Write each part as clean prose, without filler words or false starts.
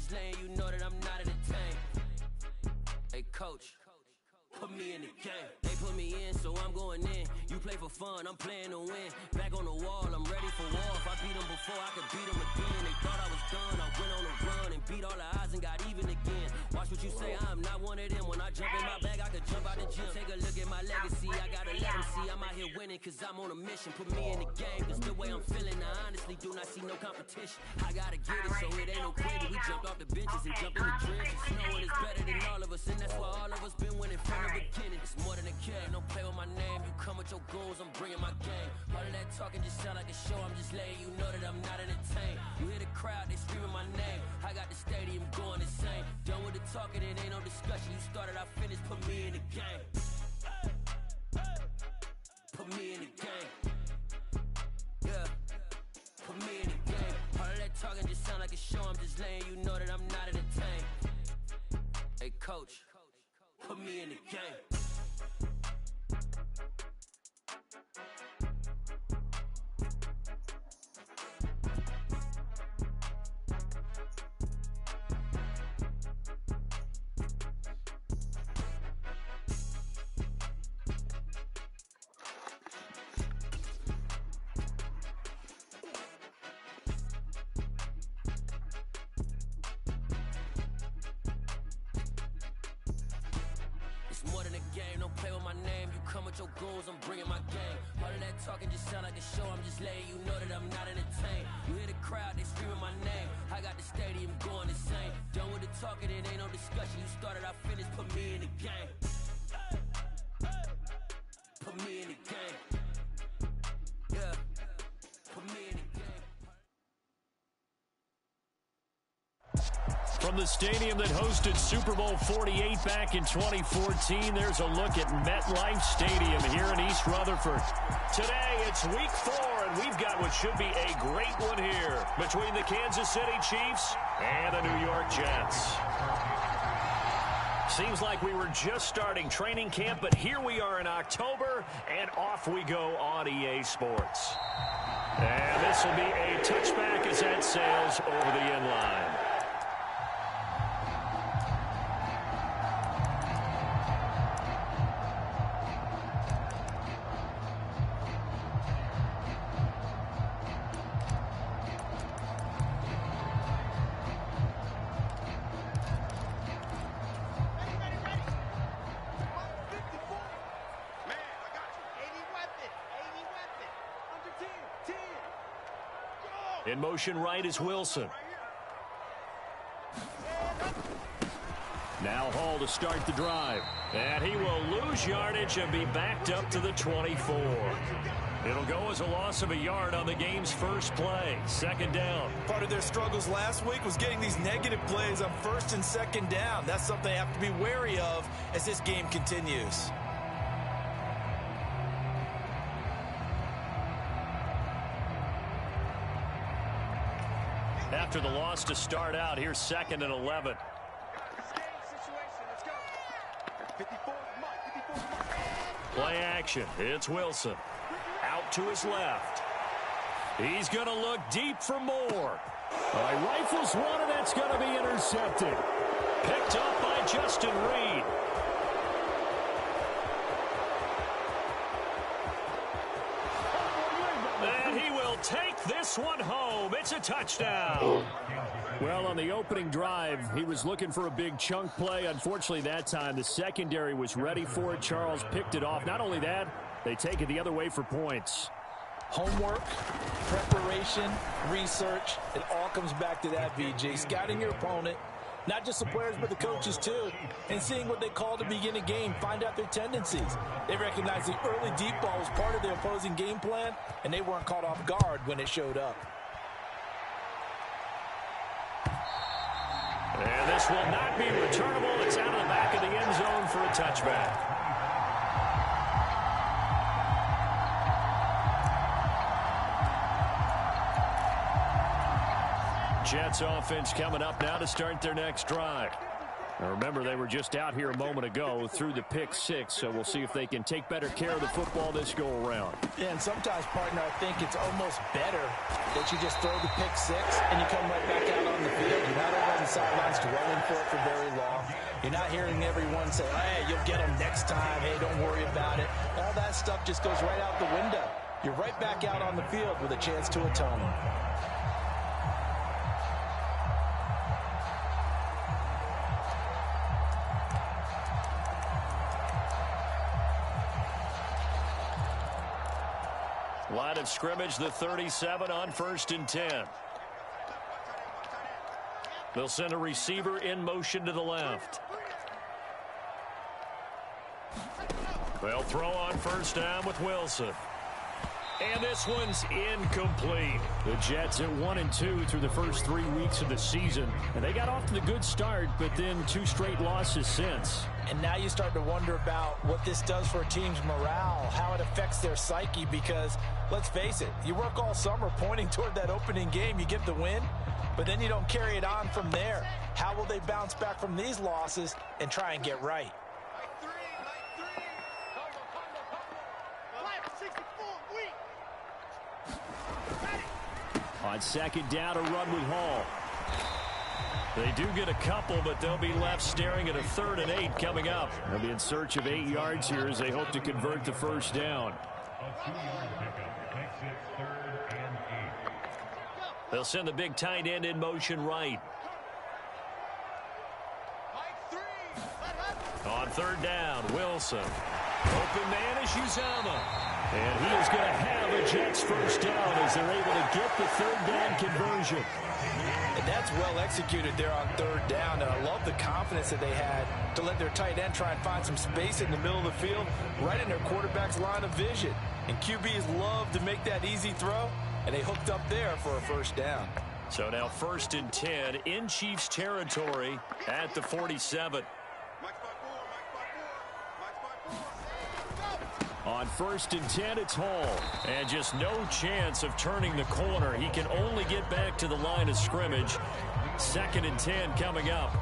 just letting you know that I'm not entertained. Hey, coach, put me in the game. They put me in, so I'm going in. You play for fun, I'm playing to win. Back on the wall, I'm ready for war. If I beat them before, I could beat them again. They thought I was done, I went on a run and beat all the odds and got even again. Watch what you say, I'm not one of them. When I jump in my bag, I could jump out the gym. Take a look at my legacy, I gotta let them see I'm out here winning, cause I'm on a mission. Put me in the game, cause the way I'm feeling, I honestly do not see no competition. I gotta get it, so it ain't no quitting. We jumped off the benches and jumped in the trenches. Knowing it's better than all of us, and that's why all of us been winning from the beginning. It's more than a kid, don't play with my name. You come with your goons, I'm bringing my game. All of that talking just sound like a show. I'm just letting you know that I'm not entertained. You hear the crowd, they screaming my name. I got the stadium going insane. Done with the talking, it ain't no discussion. You started, I finished, put me in the game. Put me in the game. Yeah, put me in the game. All of that talking just sound like a show. I'm just letting you know that I'm not entertained. Hey, coach, put me in the game. More than a game, don't play with my name. You come with your goons, I'm bringing my game. All of that talking just sound like a show. I'm just letting you know that I'm not entertained. You hear the crowd, they screaming my name. I got the stadium going insane. Done with the talking, it ain't no discussion. You started, I finished, put me in the game. Put me in the game. Yeah, put me in the game. From the stadium that hosted Super Bowl 48 back in 2014, there's a look at MetLife Stadium here in East Rutherford. Today, it's week 4, and we've got what should be a great one here between the Kansas City Chiefs and the New York Jets. Seems like we were just starting training camp, but here we are in October, and off we go on EA Sports. And this will be a touchback as that sails over the end line. In motion right is Wilson. Now Hall to start the drive. And he will lose yardage and be backed up to the 24. It'll go as a loss of a yard on the game's first play. Second down. Part of their struggles last week was getting these negative plays on first and second down. That's something they have to be wary of as this game continues. After the loss to start out, here's 2nd and 11. Play action. It's Wilson. Out to his left. He's going to look deep for more. Rifles one, and that's going to be intercepted. Picked up by Justin Reed. And he will take this one home. It's a touchdown. Well, on the opening drive, he was looking for a big chunk play. Unfortunately, that time, the secondary was ready for it. Charles picked it off. Not only that, they take it the other way for points. Homework, preparation, research, it all comes back to that, VJ. Scouting your opponent, not just the players but the coaches too, and seeing what they call to begin a game, find out their tendencies. They recognize the early deep ball was part of their opposing game plan, and they weren't caught off guard when it showed up. And this will not be returnable. It's out of the back of the end zone for a touchback. Jets offense coming up now to start their next drive. Now remember, they were just out here a moment ago through the pick six, so we'll see if they can take better care of the football this go-around. Yeah, and sometimes, partner, I think it's almost better that you just throw the pick six and you come right back out on the field. You're not over on the sidelines dwelling for it for very long. You're not hearing everyone say, hey, you'll get them next time. Hey, don't worry about it. All that stuff just goes right out the window. You're right back out on the field with a chance to atone. Line of scrimmage, the 37 on 1st and 10. They'll send a receiver in motion to the left. They'll throw on 1st down with Wilson. And this one's incomplete. The Jets at 1-2 through the first 3 weeks of the season. And they got off to the good start, but then 2 straight losses since. And now you start to wonder about what this does for a team's morale, how it affects their psyche, because let's face it, you work all summer pointing toward that opening game, you get the win, but then you don't carry it on from there. How will they bounce back from these losses and try and get right? On 2nd down, a run with Hall. They do get a couple, but they'll be left staring at a 3rd and 8 coming up. They'll be in search of 8 yards here as they hope to convert the 1st down. They'll send the big tight end in motion right. On 3rd down, Wilson. Open man is Uzomah. And he is going to have a Jets 1st down as they're able to get the 3rd down conversion. And that's well executed there on 3rd down. And I love the confidence that they had to let their tight end try and find some space in the middle of the field, right in their quarterback's line of vision. And QBs love to make that easy throw, and they hooked up there for a 1st down. So now 1st and 10 in Chiefs territory at the 47. On 1st and 10, it's Hall. And just no chance of turning the corner. He can only get back to the line of scrimmage. 2nd and 10 coming up.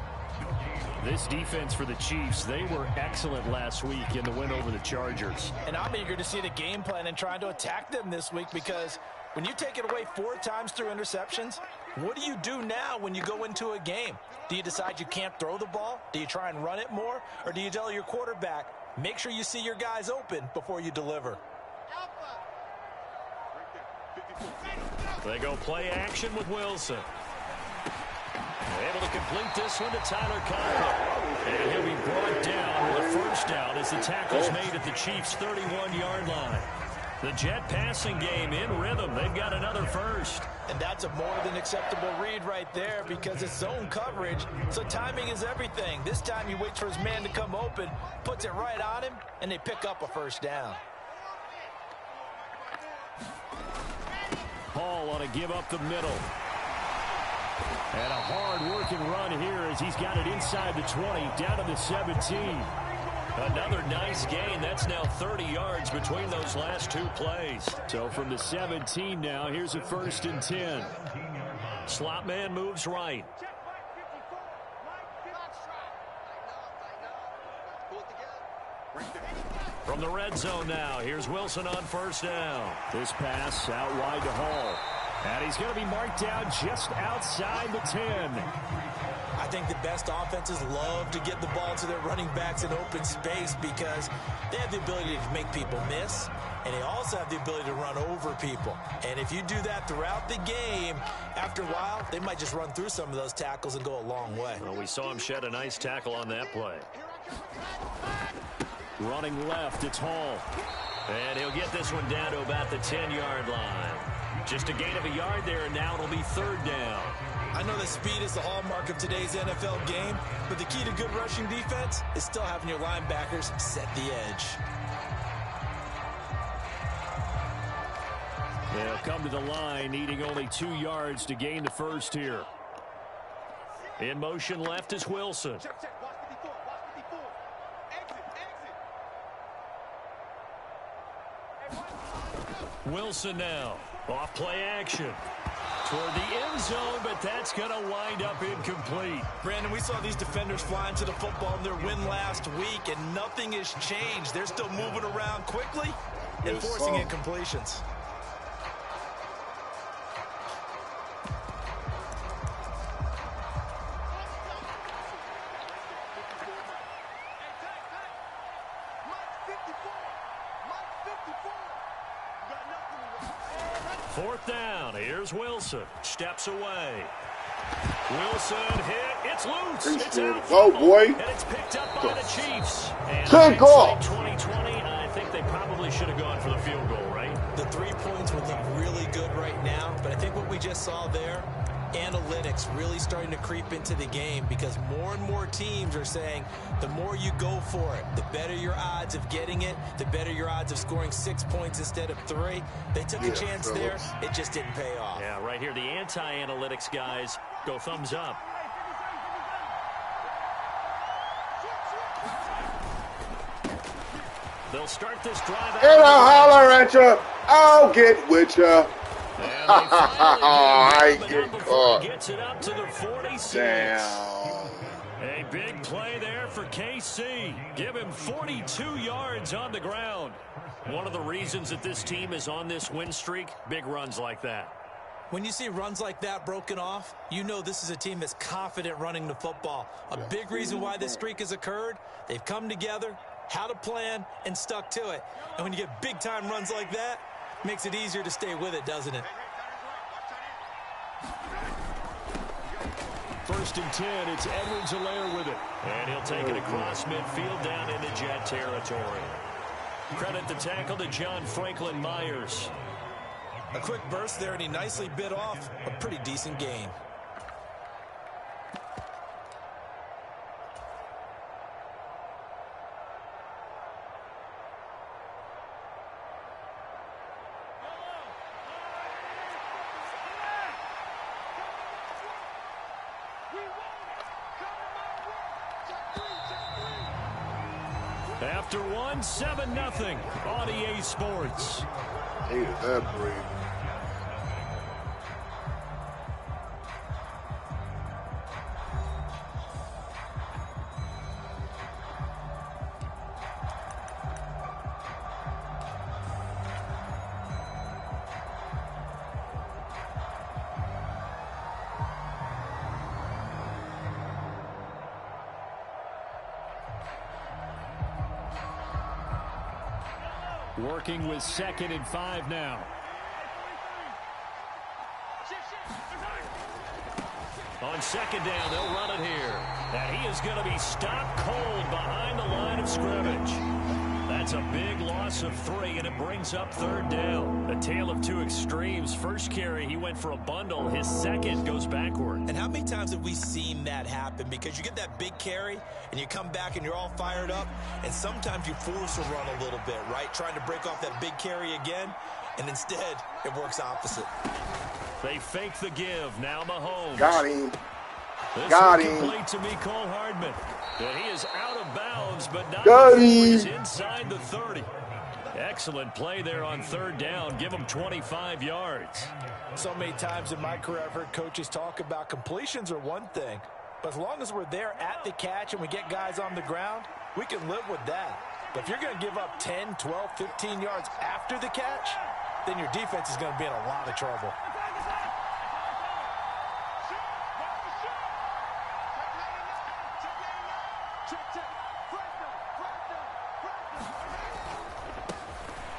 This defense for the Chiefs, they were excellent last week in the win over the Chargers. And I'm eager to see the game plan and trying to attack them this week, because when you take it away 4 times through interceptions, what do you do now when you go into a game? Do you decide you can't throw the ball? Do you try and run it more? Or do you tell your quarterback, make sure you see your guys open before you deliver? They go play action with Wilson. Able to complete this one to Tyler Conklin. And he'll be brought down with a 1st down as the tackle's made at the Chiefs' 31-yard line. The Jet passing game in rhythm. They've got another 1st. And that's a more than acceptable read right there, because it's zone coverage, so timing is everything. This time he waits for his man to come open, puts it right on him, and they pick up a 1st down. Hall on a give up the middle. And a hard-working run here as he's got it inside the 20, down to the 17. Another nice gain. That's now 30 yards between those last 2 plays. So from the 17 now, here's a 1st and 10. Slot man moves right. From the red zone now, here's Wilson on 1st down. This pass out wide to Hall. And he's going to be marked down just outside the 10. I think the best offenses love to get the ball to their running backs in open space, because they have the ability to make people miss, and they also have the ability to run over people. And if you do that throughout the game, after a while, they might just run through some of those tackles and go a long way. Well, we saw him shed a nice tackle on that play. Running left, it's Hall. And he'll get this one down to about the 10-yard line. Just a gain of a yard there, and now it'll be 3rd down. I know that speed is the hallmark of today's NFL game, but the key to good rushing defense is still having your linebackers set the edge. They'll come to the line, needing only 2 yards to gain the 1st here. In motion left is Wilson. Wilson now, off play action. Toward the end end zone, but that's going to wind up incomplete. Brandon, we saw these defenders flying to the football in their win last week, and nothing has changed. They're still moving around quickly and forcing incompletions. Fourth down. Here's Wilson. Steps away. Wilson hit. It's loose. It's out. Oh, boy. And it's picked up by the Chiefs. Take off. 2020, I think they probably should have gone for the field goal, right? The 3 points would look really good right now, but I think what we just saw there, analytics really starting to creep into the game because more and more teams are saying the more you go for it, the better your odds of getting it, the better your odds of scoring 6 points instead of 3. They took a chance there. It just didn't pay off. Yeah, right here, the anti-analytics guys go thumbs up. They'll start this drive out. And I'll holler at you. I'll get with you. I get caught. Gets it up to the 46. Damn. A big play there for KC. Give him 42 yards on the ground. One of the reasons that this team is on this win streak, big runs like that. When you see runs like that broken off, you know this is a team that's confident running the football. A big reason why this streak has occurred, they've come together, had a plan, and stuck to it. And when you get big-time runs like that, it makes it easier to stay with it, doesn't it? First and 10, it's Edwards-Helaire with it. And he'll take it across midfield down into Jet territory. Credit the tackle to John Franklin Myers. A quick burst there, and he nicely bit off a pretty decent gain. After one, 7-0 on EA Sports. Hated that breed. Working with 2nd and 5 now. On 2nd down, they'll run it here. And he is going to be stopped cold behind the line of scrimmage. That's a big loss of 3, and it brings up 3rd down. A tale of two extremes. First carry, he went for a bundle. His second goes backward. And how many times have we seen that happen? Because you get that big carry, and you come back, and you're all fired up, and sometimes you force a run a little bit, right? Trying to break off that big carry again, and instead, it works opposite. They fake the give. Now Mahomes. Got him. This Got is him. complete to Mecole Hardman. And he is out of bounds, but not Got before he's him. inside the 30. Excellent play there on 3rd down. Give him 25 yards. So many times in my career, I've heard coaches talk about completions are one thing, but as long as we're there at the catch and we get guys on the ground, we can live with that. But if you're going to give up 10, 12, 15 yards after the catch, then your defense is going to be in a lot of trouble.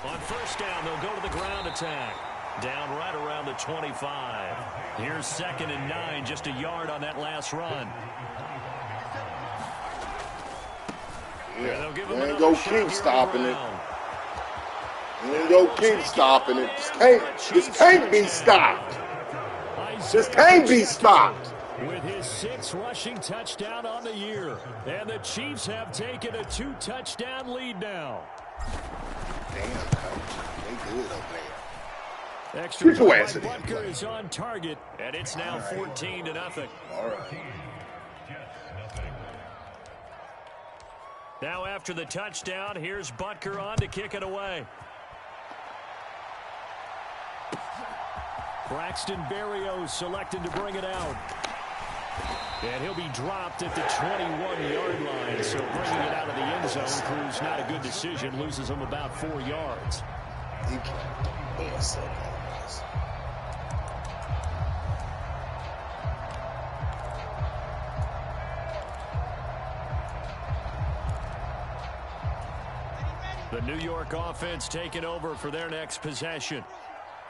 On 1st down, they'll go to the ground attack. Down right around the 25. Here's 2nd and 9, just a yard on that last run. Yeah, they ain't go keep stopping it. They ain't go keep stopping it. This can't be stopped. This can't be stopped. With his 6th rushing touchdown on the year. And the Chiefs have taken a 2-touchdown lead now. Damn, coach. They good up there. Extra Get your point ass by in there, Butker is on target, and it's now 14-0. All right. Now after the touchdown, here's Butker on to kick it away. Braxton Berrios selected to bring it out. And he'll be dropped at the 21-yard line. So bringing it out of the end zone proves not a good decision. Loses him about 4 yards. He can't be so bad. The New York offense taking over for their next possession.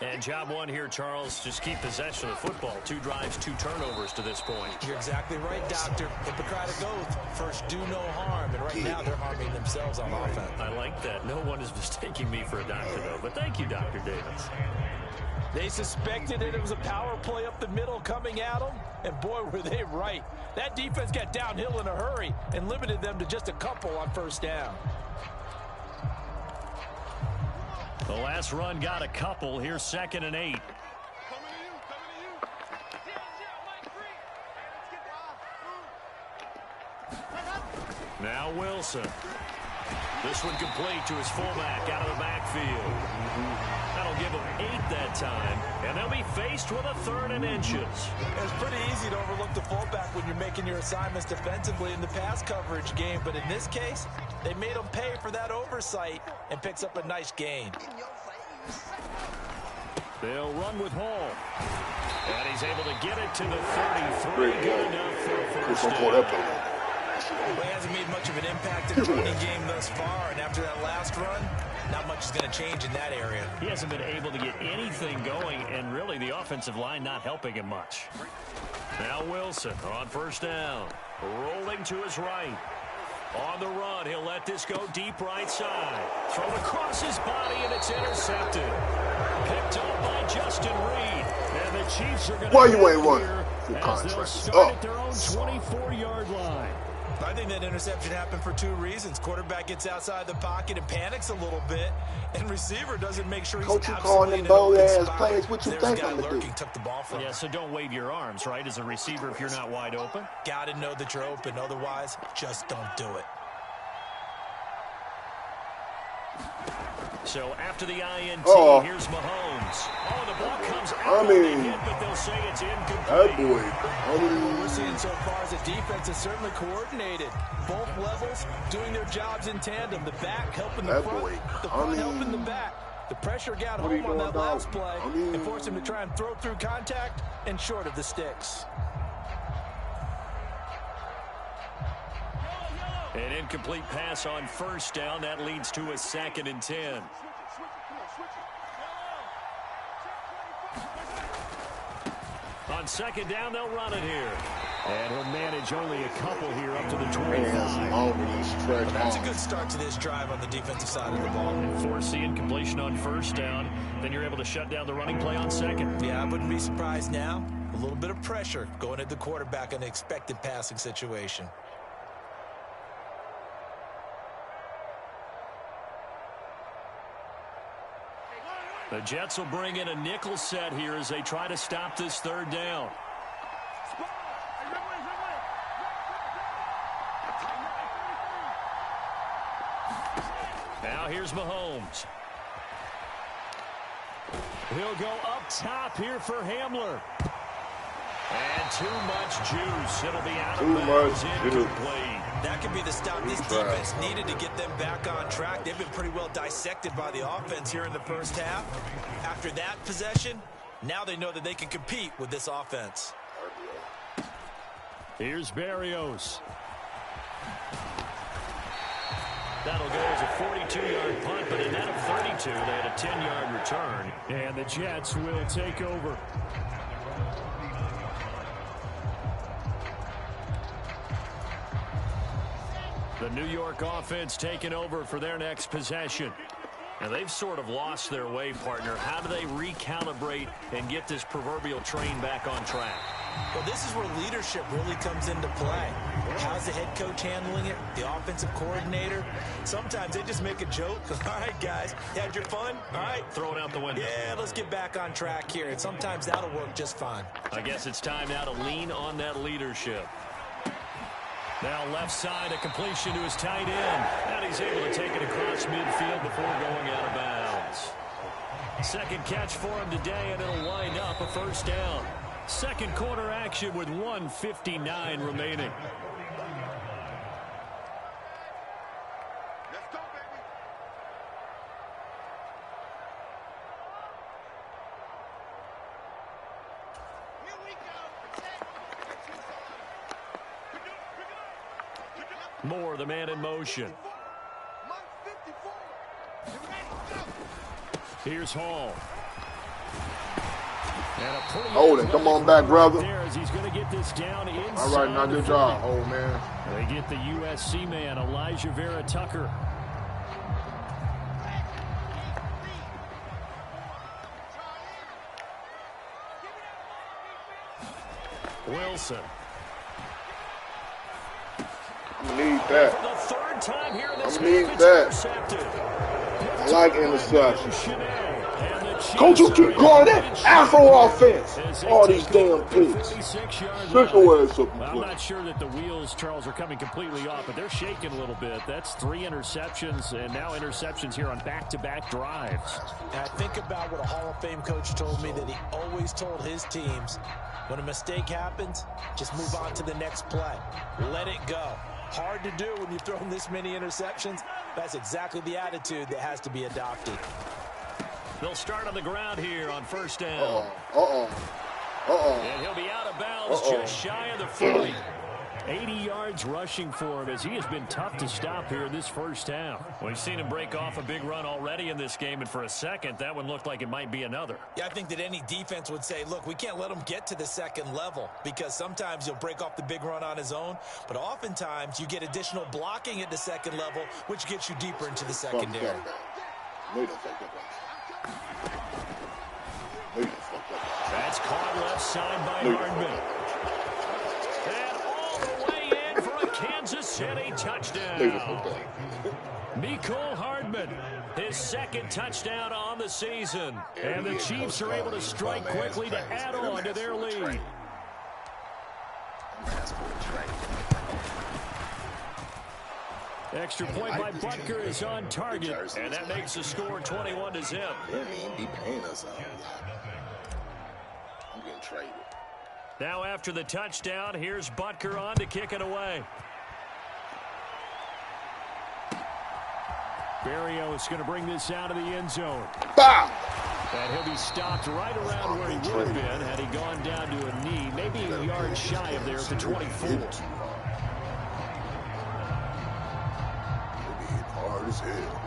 And job one here, Charles, just keep possession of the football. 2 drives, 2 turnovers to this point. You're exactly right, Doctor. Hippocratic oath. First, do no harm. And right now, they're harming themselves on offense. I like that. No one is mistaking me for a doctor, though. But thank you, Dr. Davis. They suspected it was a power play up the middle coming at them. And boy, were they right. That defense got downhill in a hurry and limited them to just a couple on first down. The last run got a couple. Here's 2nd and 8. Now Wilson. This one complete to his fullback out of the backfield. That'll give him 8 that time. And they'll be faced with a 3rd and inches. It's pretty easy to overlook the fullback when you're making your assignments defensively in the pass coverage game. But in this case, they made him pay for that oversight and picks up a nice gain. They'll run with Hall. And he's able to get it to the 33. Good enough for a first down. Well, he hasn't made much of an impact in the running game thus far, and after that last run, not much is going to change in that area. He hasn't been able to get anything going, and really the offensive line not helping him much. Now Wilson on first down, rolling to his right. On the run, he'll let this go deep right side. Thrown across his body, and it's intercepted. Picked up by Justin Reed. And the Chiefs are going to... Why you ain't running? Your as contract they'll is start up. at their own 24-yard line. I think that interception happened for 2 reasons. Quarterback gets outside the pocket and panics a little bit, and receiver doesn't make sure he's Coach, you calling absolutely them in an open bold-ass spot. plays. What you There's think a guy I'm gonna do? lurking, took the ball from him. Yeah, so don't wave your arms, right, as a receiver if you're not wide open. Got to know that you're open. Otherwise, just don't do it. So after the INT, Oh. here's Mahomes. Oh, the ball comes out. But they'll say it's incomplete. That boy. What we're seeing so far is the defense is certainly coordinated. Both levels doing their jobs in tandem. The back helping the front, the front helping the back. The pressure got home on that last play and forced him to try and throw through contact and short of the sticks. An incomplete pass on first down. That leads to a 2nd and 10. On 2nd down, they'll run it here. And he'll manage only a couple here up to the 25. That's a good start to this drive on the defensive side of the ball. And force the incompletion on first down. Then you're able to shut down the running play on 2nd. Yeah, I wouldn't be surprised now. A little bit of pressure going at the quarterback in an expected passing situation. The Jets will bring in a nickel set here as they try to stop this 3rd down. Now here's Mahomes. He'll go up top here for Hamler. And too much juice. It'll be out of bounds. Incomplete. That could be the stop this defense needed to get them back on track. They've been pretty well dissected by the offense here in the first half. After that possession, now they know that they can compete with this offense. Here's Berrios. That'll go as a 42-yard punt, but a net of 32. They had a 10-yard return. And the Jets will take over. The New York offense taking over for their next possession. And they've sort of lost their way, partner. How do they recalibrate and get this proverbial train back on track? Well, this is where leadership really comes into play. How's the head coach handling it? The offensive coordinator? Sometimes they just make a joke. All right, guys, you had your fun? All right. Throw it out the window. Yeah, let's get back on track here. And sometimes that'll work just fine. I guess it's time now to lean on that leadership. Now left side, a completion to his tight end. And he's able to take it across midfield before going out of bounds. Second catch for him today, and it'll wind up a first down. Second quarter action with 1:59 remaining. Let's go, baby. Here we go. Moore, the man in motion. Here's Hall. Hold it. Come on back, brother. He's going to get this down inside. All right, now good job, old man. They get the USC man, Elijah Vera Tucker. Wilson. I'm going to need that. For the third time here in this I'm going to need that. I like interceptions. Coach, you keep calling that Afro offense. All these damn picks. Shut your ass up. I'm not sure that the wheels, Charles, are coming completely off, but they're shaking a little bit. That's 3 interceptions, and now interceptions here on back-to-back drives. And I think about what a Hall of Fame coach told me, that he always told his teams, when a mistake happens, just move on to the next play. Let it go. Hard to do when you've thrown this many interceptions. That's exactly the attitude that has to be adopted. They'll start on the ground here on first down. And he'll be out of bounds just shy of the 40. 80 yards rushing for him, as he has been tough to stop here in this first half. We've seen him break off a big run already in this game, and for a second, that one looked like it might be another. Yeah, I think that any defense would say, look, we can't let him get to the second level, because sometimes he'll break off the big run on his own, but oftentimes you get additional blocking at the second level, which gets you deeper into the secondary. That's caught left side by Hardman. And all the way in for a Kansas City touchdown. Mecole Hardman, his second touchdown on the season. And the Chiefs are able to strike quickly to add on to their lead. Extra point by Butker is on target, and that makes the score 21-0. Now after the touchdown, here's Butker on to kick it away. Barrios going to bring this out of the end zone. Bow! And he'll be stopped right around where he would have been had he gone down to a knee, maybe a yard shy of there at the 24. Hard as hell.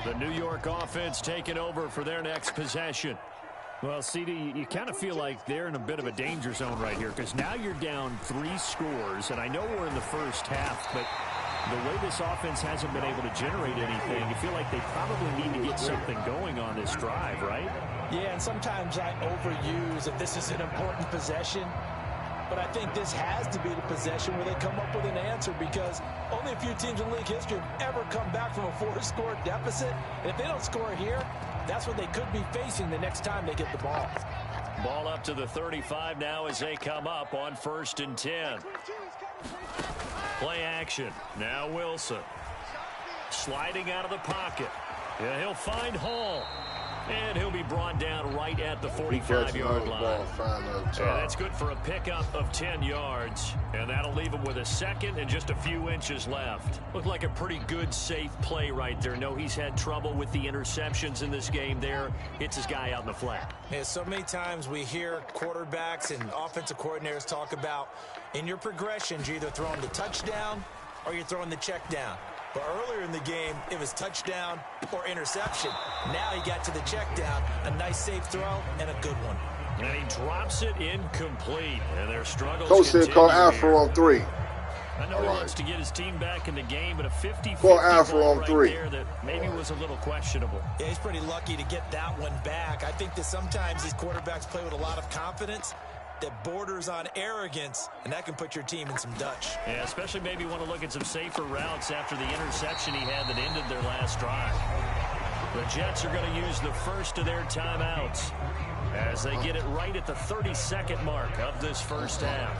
The New York offense taking over for their next possession. Well, CD, you kind of feel like they're in a bit of a danger zone right here, because now you're down 3 scores, and I know we're in the first half, but the way this offense hasn't been able to generate anything, you feel like they probably need to get something going on this drive, right? Yeah, and sometimes I overuse if this is an important possession, but I think this has to be the possession where they come up with an answer, because only a few teams in league history have ever come back from a 4-score deficit. And if they don't score here, that's what they could be facing the next time they get the ball. Ball up to the 35 now as they come up on 1st and 10. Play action. Now Wilson. Sliding out of the pocket. Yeah, he'll find Hall. And he'll be brought down right at the 45-yard line. And that's good for a pickup of 10 yards. And that'll leave him with a second and just a few inches left. Looked like a pretty good, safe play right there. No, he's had trouble with the interceptions in this game there. Hits his guy out in the flat. Yeah, so many times we hear quarterbacks and offensive coordinators talk about, in your progressions, you're either throwing the touchdown or you're throwing the check down. But earlier in the game, it was touchdown or interception. Now he got to the check down, a nice safe throw, and a good one. And he drops it incomplete. And their struggles Coach said call Afro on 3. I know he wants to get his team back in the game, but a 50-50 call Afro on right 3 there that maybe was a little questionable. Yeah, he's pretty lucky to get that one back. I think that sometimes these quarterbacks play with a lot of confidence that borders on arrogance, and that can put your team in some Dutch. Yeah, especially maybe want to look at some safer routes after the interception he had that ended their last drive. The Jets are going to use the first of their timeouts as they get it right at the 32nd mark of this first half.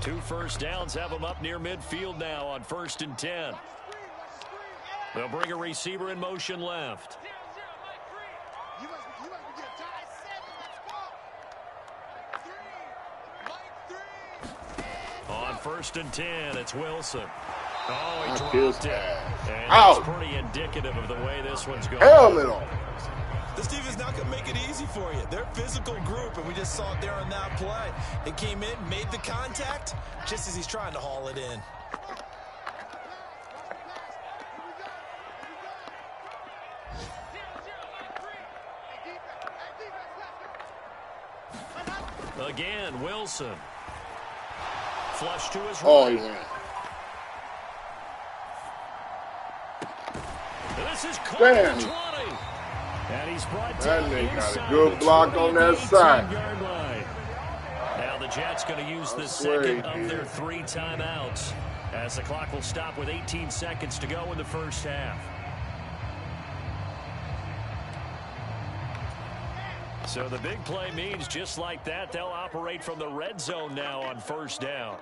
2 first downs have them up near midfield now on 1st and 10. They'll bring a receiver in motion left. On 1st and 10, it's Wilson. Oh, he dropped it. And that's pretty indicative of the way this one's going. Helmet on. This defense not going to make it easy for you. They're a physical group, and we just saw it there on that play. They came in, made the contact, just as he's trying to haul it in. Again, Wilson. Flush to his right. Oh, he ran. This is Damn. 20. And he's brought That down nigga got a inside good the block on that 28 side. yard line. Now the Jets going to use the second of their 3 timeouts as the clock will stop with 18 seconds to go in the first half. So the big play means just like that, they'll operate from the red zone now on 1st down.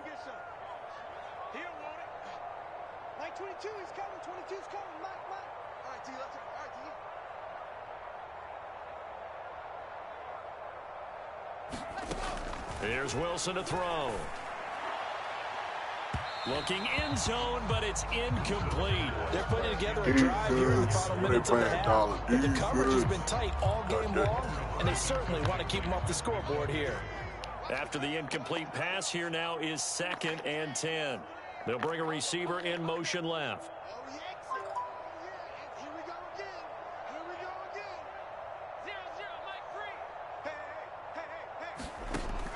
Like 22, he's coming. 22's coming. Mike. All right, T, let's go. All right, T. Here's Wilson to throw. Looking end zone, but it's incomplete. They're putting together a drive here in the final minutes of the half. But the coverage has been tight all game long, and they certainly want to keep them off the scoreboard here. After the incomplete pass, here now is 2nd and 10. They'll bring a receiver in motion left. Oh, yeah. Here we go again. 0-0, Mike free.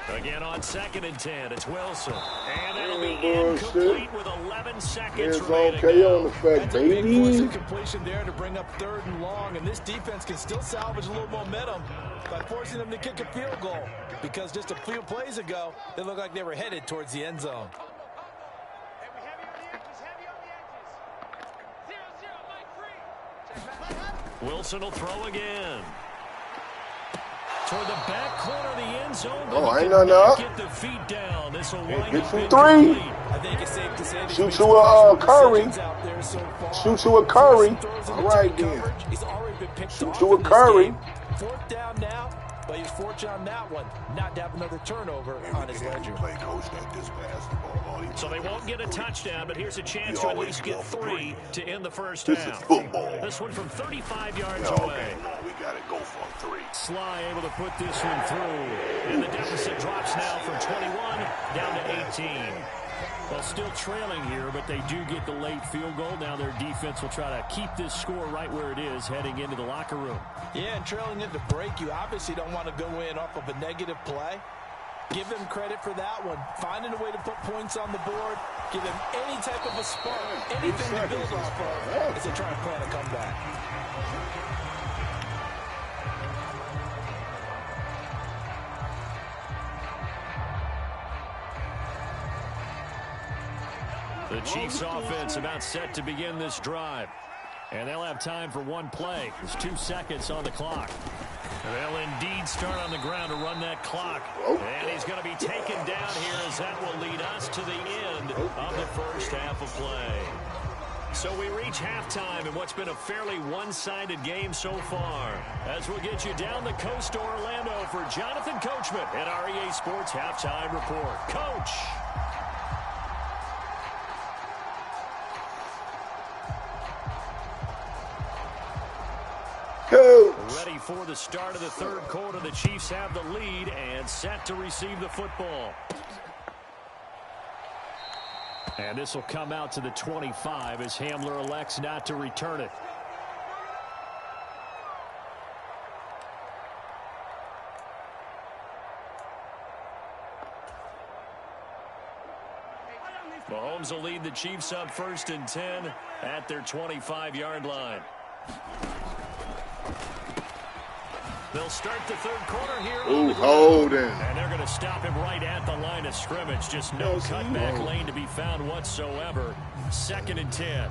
Hey. Again on 2nd and 10, it's Wilson. And it'll be incomplete with 11 seconds remaining. It's okay on the fact, That's a big force baby. of completion there to bring up 3rd and long, and this defense can still salvage a little momentum by forcing them to kick a field goal, because just a few plays ago, they looked like they were headed towards the end zone. Wilson will throw again. Toward the back corner of the end zone. Oh, ain't nothing up. Get the feet down. This will wind Get up some incomplete. 3. I think it's safe to say Shoot to a Curry. Shoot to a Curry. All right, then. He's already been picked Shoot off to a in this Curry. game. 4th down now, but he's fortunate on that one not to have another turnover on his ledger. So they won't get a touchdown, but here's a chance to at least get 3 to end the first This half. is football. This one from 35 yards Yeah, away. okay, no, we got to go for 3. Sly able to put this one through. And the deficit drops now from 21 down to 18. Well, still trailing here, but they do get the late field goal. Now their defense will try to keep this score right where it is heading into the locker room. Yeah, and trailing at the break, you obviously don't want to go in off of a negative play. Give them credit for that one. Finding a way to put points on the board. Give them any type of a spark, anything to build off of as they try to plan a comeback. The Chiefs offense about set to begin this drive. And they'll have time for one play. There's 2 seconds on the clock. They'll indeed start on the ground to run that clock. And he's going to be taken down here as that will lead us to the end of the first half of play. So we reach halftime in what's been a fairly one-sided game so far. As we'll get you down the coast to Orlando for Jonathan Coachman at our EA Sports Halftime Report. Coach. Ready for the start of the 3rd quarter. The Chiefs have the lead and set to receive the football. And this will come out to the 25 as Hamler elects not to return it. Mahomes will lead the Chiefs up 1st and 10 at their 25-yard line. They'll start the 3rd quarter here. Ooh, holding. And they're going to stop him right at the line of scrimmage. Just no cutback lane to be found whatsoever. 2nd and 10.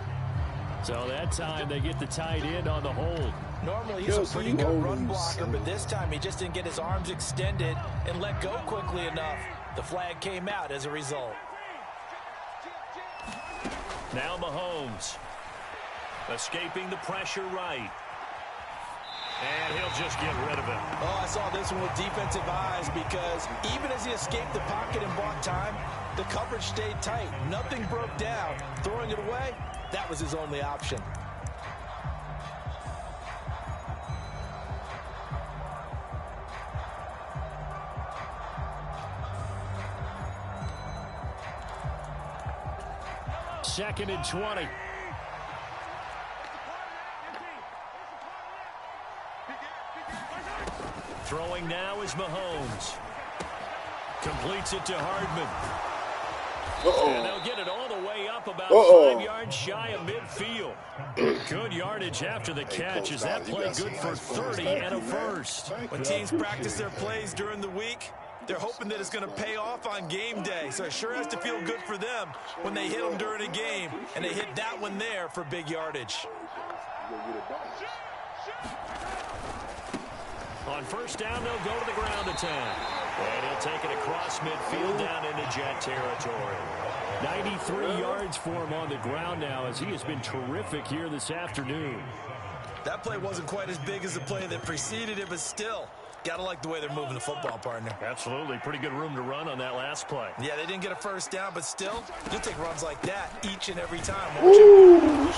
So that time they get the tight end on the hold. Normally he's a pretty good run blocker, but this time he just didn't get his arms extended and let go quickly enough The flag came out as a result. Now Mahomes. Escaping the pressure right. And he'll just get rid of it. Oh, I saw this one with defensive eyes because even as he escaped the pocket and bought time, the coverage stayed tight. Nothing broke down. Throwing it away, that was his only option. Second and 20. Throwing now is Mahomes. Completes it to Hardman. And they'll get it all the way up about 5 yards shy of midfield. Good yardage after the catch. Is that play good for 30 and a first? When teams practice their plays during the week, they're hoping that it's going to pay off on game day. So it sure has to feel good for them when they hit them during a game. And they hit that one there for big yardage. On first down, they'll go to the ground attack. And he'll take it across midfield down into Jet territory. 93 yards for him on the ground now as he has been terrific here this afternoon. That play wasn't quite as big as the play that preceded it, but still, gotta like the way they're moving the football, partner. Absolutely. Pretty good room to run on that last play. Yeah, they didn't get a first down, but still, you'll take runs like that each and every time, won't you? And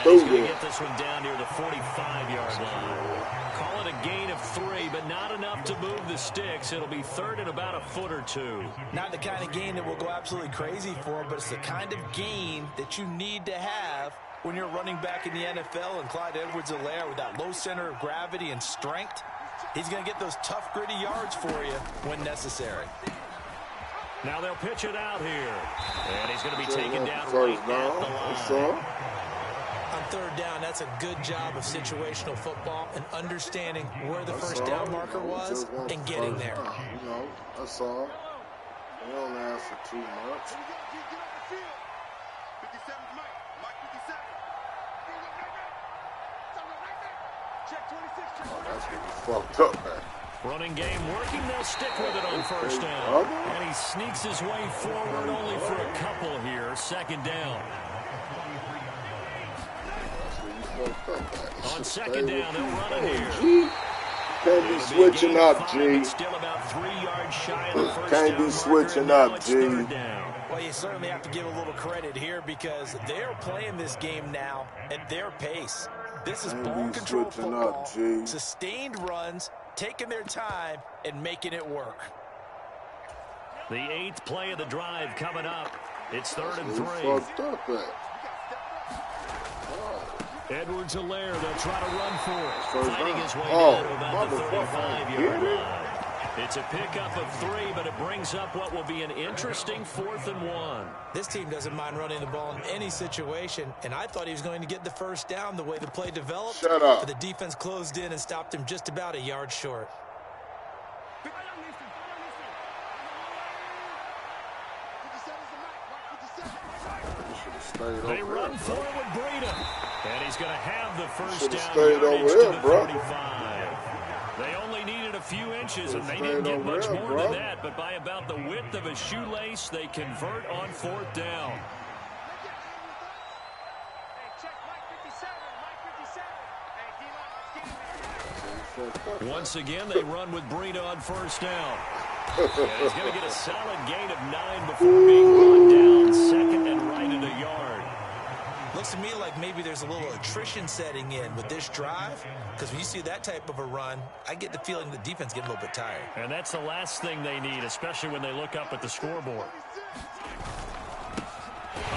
he's going to get this one down near the 45-yard line. Call it a gain of 3, but not enough to move the sticks. It'll be third and about a foot or two. Not the kind of gain that will go absolutely crazy for, but it's the kind of gain that you need to have when you're running back in the NFL. And Clyde Edwards-Helaire with that low center of gravity and strength, he's going to get those tough, gritty yards for you when necessary. Now they'll pitch it out here. And he's going to be taken down right at the line. On third down, that's a good job of situational football and understanding where the first down marker was and getting there. You know, that's all. They don't ask for too much. Oh, that's getting fucked up, man. Running game working, they'll stick with it on first down. And he sneaks his way forward only for a couple here. Second down. On second down, they'll run it here. Can't be switching up, G. Still about 3 yards shy of the first Can't be switching up, G. Well, you certainly have to give a little credit here because they're playing this game now at their pace. This is ball control football, sustained runs, taking their time, and making it work. The 8th play of the drive coming up. It's third and 3. Edwards-Helaire, they'll try to run for it. Fighting his way down to about the 35-yard line. It's a pickup of 3, but it brings up what will be an interesting 4th and 1. This team doesn't mind running the ball in any situation, and I thought he was going to get the first down the way the play developed. Shut up. But the defense closed in and stopped him just about a yard short. They run forward, Breida. And he's going to have the first down stayed yardage over to here, the 35. They only needed a few inches, and they didn't get much more than that. But by about the width of a shoelace, they convert on 4th down. Once again, they run with Breida on first down. And he's going to get a solid gain of 9 before being brought down second and right at a yard. Looks to me like maybe there's a little attrition setting in with this drive, because when you see that type of a run, I get the feeling the defense getting a little bit tired. And that's the last thing they need, especially when they look up at the scoreboard.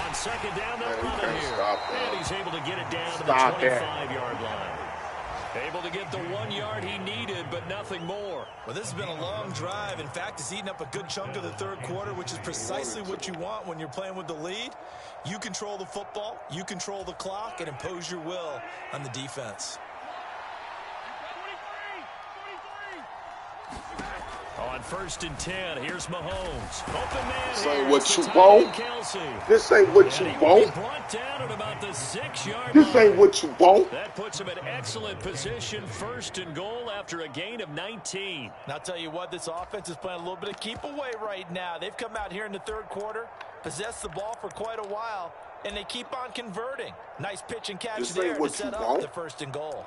On second down, they'll run it here. And he's able to get it down to the 25-yard line. Able to get the 1 yard he needed, but nothing more. Well, this has been a long drive. In fact, it's eaten up a good chunk of the third quarter, which is precisely what you want when you're playing with the lead. You control the football, you control the clock, and impose your will on the defense. On On 1st and 10, here's Mahomes. Open man. This ain't what you want. This ain't what you want. Brought down at about the 6-yard This ain't what you want. That puts him in excellent position, 1st and goal after a gain of 19. And I'll tell you what, this offense is playing a little bit of keep away right now. They've come out here in the third quarter, possessed the ball for quite a while, and they keep on converting. Nice pitch and catch there to set up the 1st and goal.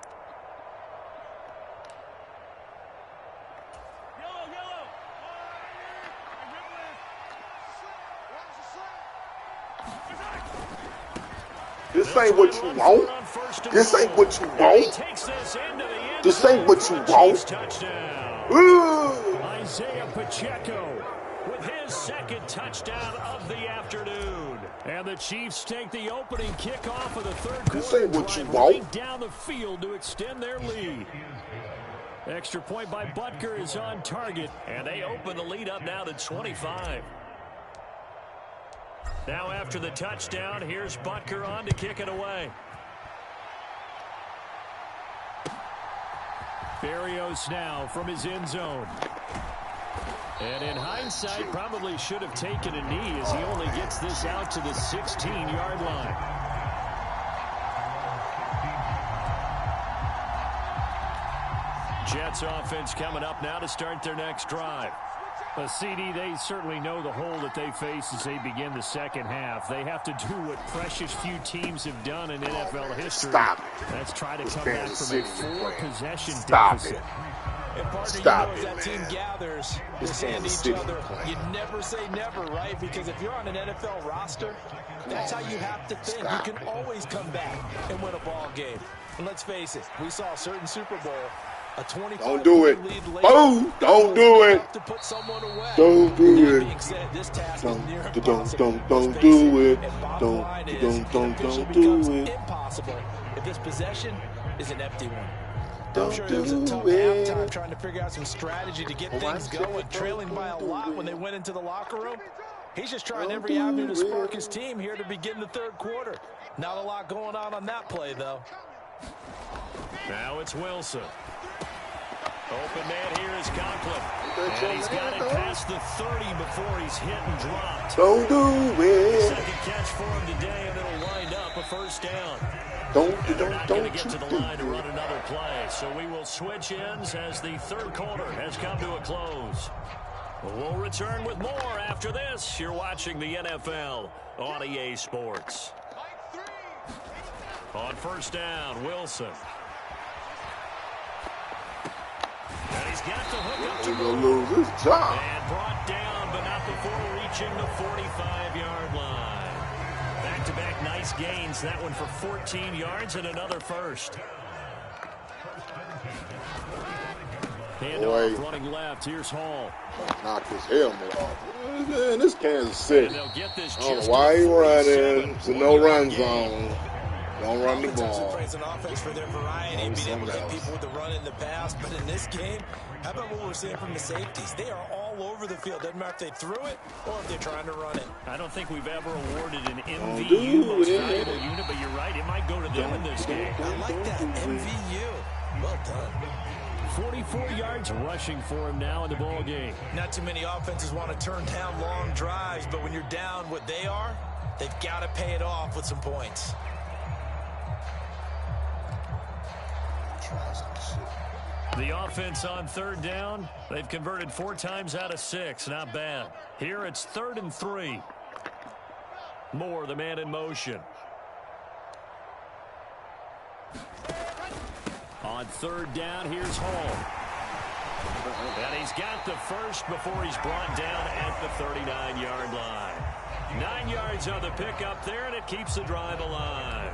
This ain't what you want. This ain't what you want. This ain't what you want. Isaiah Pacheco with his 2nd touchdown of the afternoon. And the Chiefs take the opening kickoff of the 3rd quarter. This ain't what you want. Right down the field to extend their lead. Extra point by Butker is on target, and they open the lead up now to 25. Now after the touchdown, here's Butker on to kick it away. Berrios now from his end zone. And in hindsight, probably should have taken a knee as he only gets this out to the 16-yard line. Jets offense coming up now to start their next drive. A CD, they certainly know the hole that they face as they begin the second half. They have to do what precious few teams have done in NFL history. Stop it. That's try to come back from a 4-possession Stop deficit. it. And partner, Stop you know, it, as that man. team gathers, This to stand Kansas each City other, playing. you never say never, right? Because if you're on an NFL roster, that's how you have to think. Stop You can always come back and win a ball game. And let's face it, we saw a certain Super Bowl, a 25-point Don't do it. lead late. Boom. Don't do it. To put someone away. Don't do That it. being said, this task is near Don't impossible. do Let's face it. And bottom line is, it Don't officially do becomes it. impossible if this possession is an empty one. I'm Don't sure it was a tough do it. halftime trying to figure out some strategy to get things going, trailing by a lot when they went into the locker room. He's just trying every avenue to spark his team here to begin the 3rd quarter. Not a lot going on that play, though. Now it's Wilson. Open man here is Conklin. And he's got it past the 30 before he's hit and dropped. Don't do it. 2nd catch for him today, and it'll wind up a 1st down. Don't Going to get to the line to run another play. So we will switch ends as the 3rd quarter has come to a close. We'll return with more after this. You're watching the NFL on EA Sports. On 1st down, Wilson. And he's got the hook up to He's gonna lose his job. and brought down, but not before reaching the 45-yard line. Back-to-back nice gains. That one for 14 yards and another 1st. Handoff running left. Here's Hall. Knock his helmet off. Man, this Kansas City. And they'll get this I don't just know why to he running. 47. It's a no-run zone. Don't run the Offense ball. praise an offense for their variety, being able to get people with the run in the pass. But in this game, how about what we're seeing from the safeties? They are all over the field. Doesn't matter if they threw it or if they're trying to run it. I don't think we've ever awarded an MVU most valuable unit, but you're right. It might go to them in this game. I like that. MVU. Well done. 44 yards rushing for him now in the ball game. Not too many offenses want to turn down long drives, but when you're down what they are, they've got to pay it off with some points. The offense on 3rd down, they've converted 4 times out of 6. Not bad. Here it's 3rd and 3. Moore, the man in motion. On 3rd down, here's Hall. And he's got the 1st before he's brought down at the 39-yard line. 9 yards on the pickup there, and it keeps the drive alive.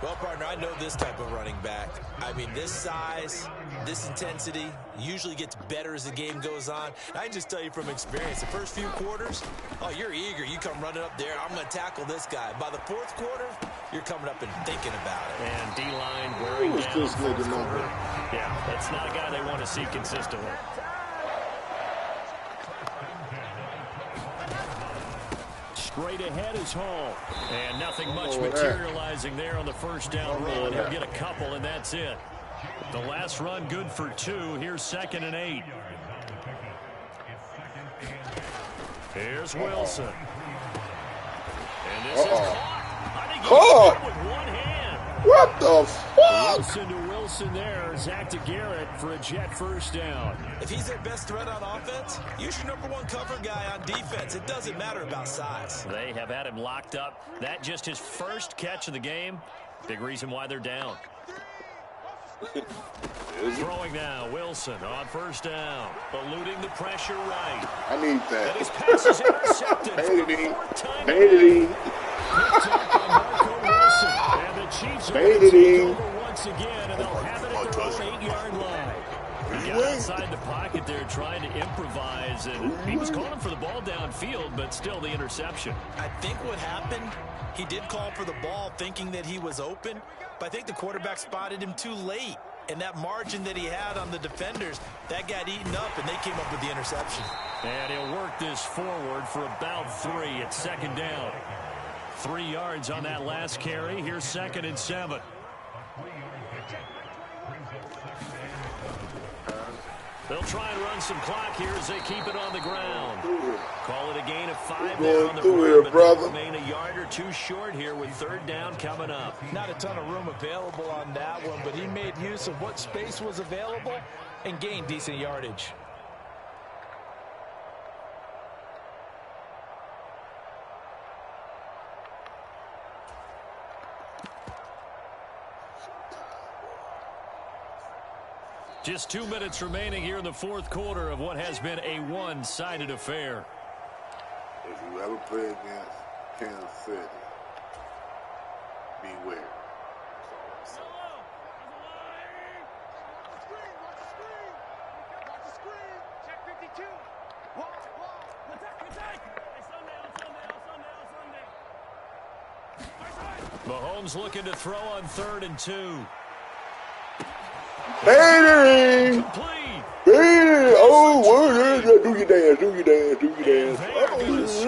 Well, partner, I know this type of running back. I mean, this size, this intensity usually gets better as the game goes on. I can just tell you from experience, the first few quarters, oh, you're eager. You come running up there, I'm going to tackle this guy. By the 4th quarter, you're coming up and thinking about it. And D-line wearing Who is down this the 4th nigga number? quarter. Yeah, that's not a guy they want to see consistently. Straight ahead is Hall. And nothing much materializing there on the 1st down run. He'll get a couple, and that's it. The last run good for 2. Here's 2nd and 8. Here's Wilson. And this is caught. I think he Caught with one hand. What the fuck? Wilson to Wilson there. Zach to Garrett for a Jet first down. If he's their best threat on offense, use your #1 cover guy on defense. It doesn't matter about size. They have had him locked up. That just his first catch of the game. Big reason why they're down. Throwing now, Wilson on first down. Eluding the pressure right. I need that. And his pass is intercepted. Baiting. Baiting. And the Chiefs are Baiting. over once again, and they'll have it at their own 8-yard line. He got outside the pocket there trying to improvise, and he was calling for the ball downfield, but still the interception. I think what happened, he did call for the ball thinking that he was open, but I think the quarterback spotted him too late. And that margin that he had on the defenders, that got eaten up, and they came up with the interception. And he'll work this forward for about 3 at second down. 3 yards on that last carry. Here's 2nd and 7. They'll try and run some clock here as they keep it on the ground. Call it a gain of 5 there on the board, but they'll remain a yard or 2 short here with 3rd down coming up. Not a ton of room available on that one, but he made use of what space was available and gained decent yardage. Just 2 minutes remaining here in the 4th quarter of what has been a one-sided affair. If you ever play against Kansas City, beware. Mahomes looking to throw on 3rd and 2. Baiting! Complete. Baiting! Oh, what is that? Do your dance, do your dance, do your dance.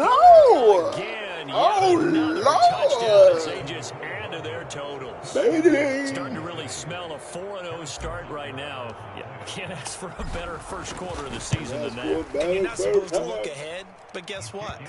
Oh, Lord! Again, Oh, touchdown as they just add to their totals. Baiting! Starting to really smell a 4-0 start right now. Yeah, can't ask for a better first quarter of the season than that. And you're not supposed to look ahead, but guess what?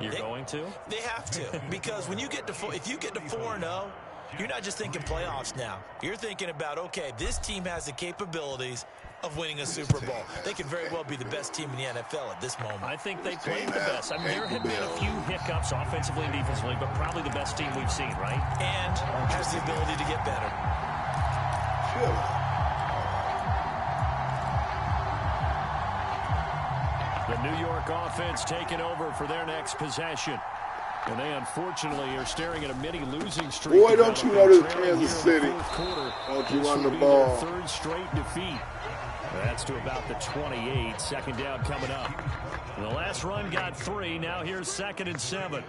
You're going to? They have to, because when you get to if you get to 4-0, you're not just thinking playoffs now. You're thinking about, okay, this team has the capabilities of winning a Super Bowl. They could very well be the best team in the NFL at this moment. I think they played the best. I mean, there have been a few hiccups offensively and defensively, but probably the best team we've seen, right? And has the ability to get better. The New York offense taking over for their next possession. And they, unfortunately, are staring at a mini losing streak. Boy, don't you know this Kansas City? Don't you run the ball? 3rd straight defeat. That's to about the 28. 2nd down coming up. And the last run got 3. Now here's 2nd and 7.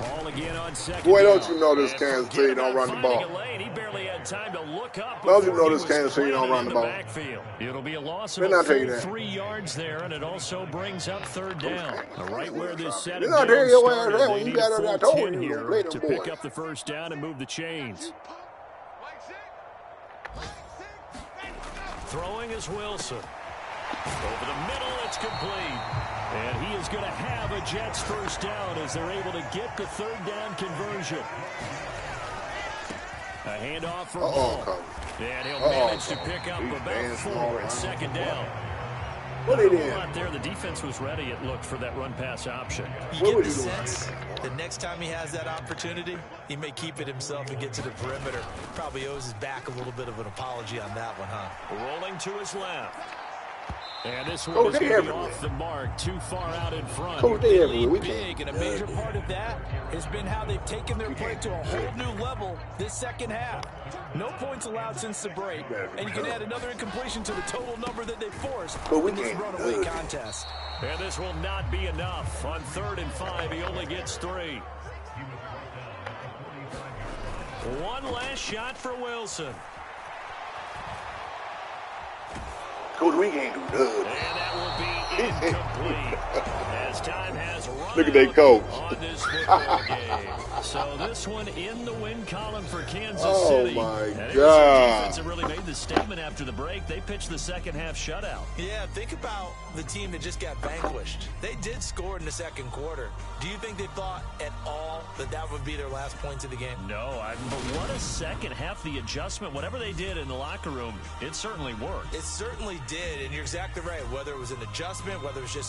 Ball again on 2nd. Boy, don't you know this Kansas City don't run the ball? He barely had time to look up. Don't you know this Kansas City don't run the ball? It'll be a loss of 3 yards there, and it also brings up 3rd down. Right where this set of downs started, they need a full 10 here to pick up the 1st down and move the chains. Throwing is Wilson. Over the middle, it's complete. And he is going to have a Jets 1st down as they're able to get the 3rd down conversion. A handoff for Hall. And he'll manage to pick up about 4 at 2nd down. What did he do? There, the defense was ready, it looked, for that run-pass option. You get the sense the next time he has that opportunity, he may keep it himself and get to the perimeter. Probably owes his back a little bit of an apology on that one, huh? Rolling to his left. And this one is going to be off the mark, too far out in front. They lead big, and a major part of that has been how they've taken their play to a whole new level this 2nd half. No points allowed since the break, and you can add another incompletion to the total number that they forced in this runaway contest. And this will not be enough. On 3rd and 5, he only gets 3. One last shot for Wilson. Coach, we can't do nothing. And that will be incomplete. As time has run Look at that out coach. on this football game. So this one in the win column for Kansas Oh, City. my And it was God. their defense that really made the statement after the break. They pitched the second half shutout. Yeah, think about the team that just got vanquished. They did score in the second quarter. Do you think they thought at all that that would be their last points of the game? No, but what a second half. The adjustment, whatever they did in the locker room, it certainly worked. It certainly did, and you're exactly right. Whether it was an adjustment, whether it was just